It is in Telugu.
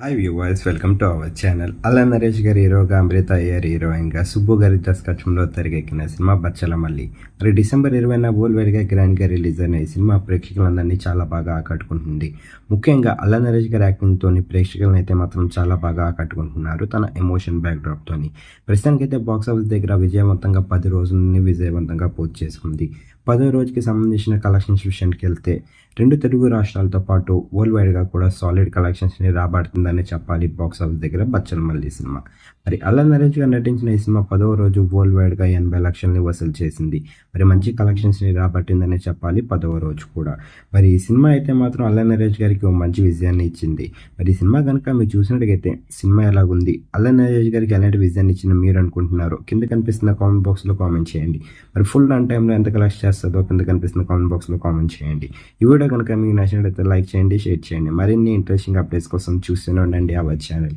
Hi viewers, welcome to our channel. అల్లా నరేష్ గారి హీరోగా, అమృత అయ్యర్ హీరోయిన్గా, సుబ్బు గారి దర్శకత్వంలో తెరకెక్కిన సినిమా బచ్చలమల్లి. మరి డిసెంబర్ 20న వరల్డ్‌వైడ్‌గా గ్రాండ్‌గా రిలీజ్ అయిన ఈ సినిమా ప్రేక్షకులందరినీ చాలా బాగా ఆకట్టుకుంటుంది. ముఖ్యంగా అల్లా నరేష్ గారి యాక్టింగ్‌తోని ప్రేక్షకులను అయితే మాత్రం చాలా బాగా ఆకట్టుకుంటున్నారు తన ఎమోషన్ బ్యాక్‌డ్రాప్‌తోని. ప్రస్తుతానికైతే బాక్సాఫీస్ దగ్గర విజయవంతంగా 10 రోజులని విజయవంతంగా పూర్తి చేసుకుంది. 10వ రోజుకి సంబంధించిన కలెక్షన్స్ విషయానికి వెళ్తే 2 తెలుగు రాష్ట్రాలతో పాటు వరల్డ్ వైడ్‌గా కూడా సాలిడ్ కలెక్షన్స్‌ని రాబడుతుందనే చెప్పాలి బాక్సాఫీస్ దగ్గర బచ్చలమల్లి సినిమా. మరి అల్లా నరేష్ గారు నటించిన ఈ సినిమా 10వ రోజు వరల్డ్ వైడ్‌గా 80 లక్షల్ని వసూలు చేసింది. మరి మంచి కలెక్షన్స్‌ని రాబట్టిందనే చెప్పాలి 10వ రోజు కూడా. మరి ఈ సినిమా అయితే మాత్రం అల్లా నరేష్ గారికి ఓ మంచి విజయాన్ని ఇచ్చింది. మరి ఈ సినిమా గనుక మీరు చూసినట్టుగైతే సినిమా ఎలాగుంది, అల్లా నరేష్ గారికి ఎలాంటి విజయాన్ని ఇచ్చిందో మీరు అనుకుంటున్నారో కింద కనిపిస్తున్న కామెంట్ బాక్స్‌లో కామెంట్ చేయండి. మరి ఫుల్ రన్ టైమ్‌లో ఎంత కలెక్ట్ చేస్తుందో కింద కనిపిస్తున్న కామెంట్ బాక్స్‌లో కామెంట్ చేయండి. ఈ వీడియో కనుక మీకు నచ్చినట్లయితే లైక్ చేయండి, షేర్ చేయండి. మరిన్ని ఇంట్రెస్టింగ్ అప్డేట్స్ కోసం చూస్తూనే ఉండండి అవర్ ఛానల్.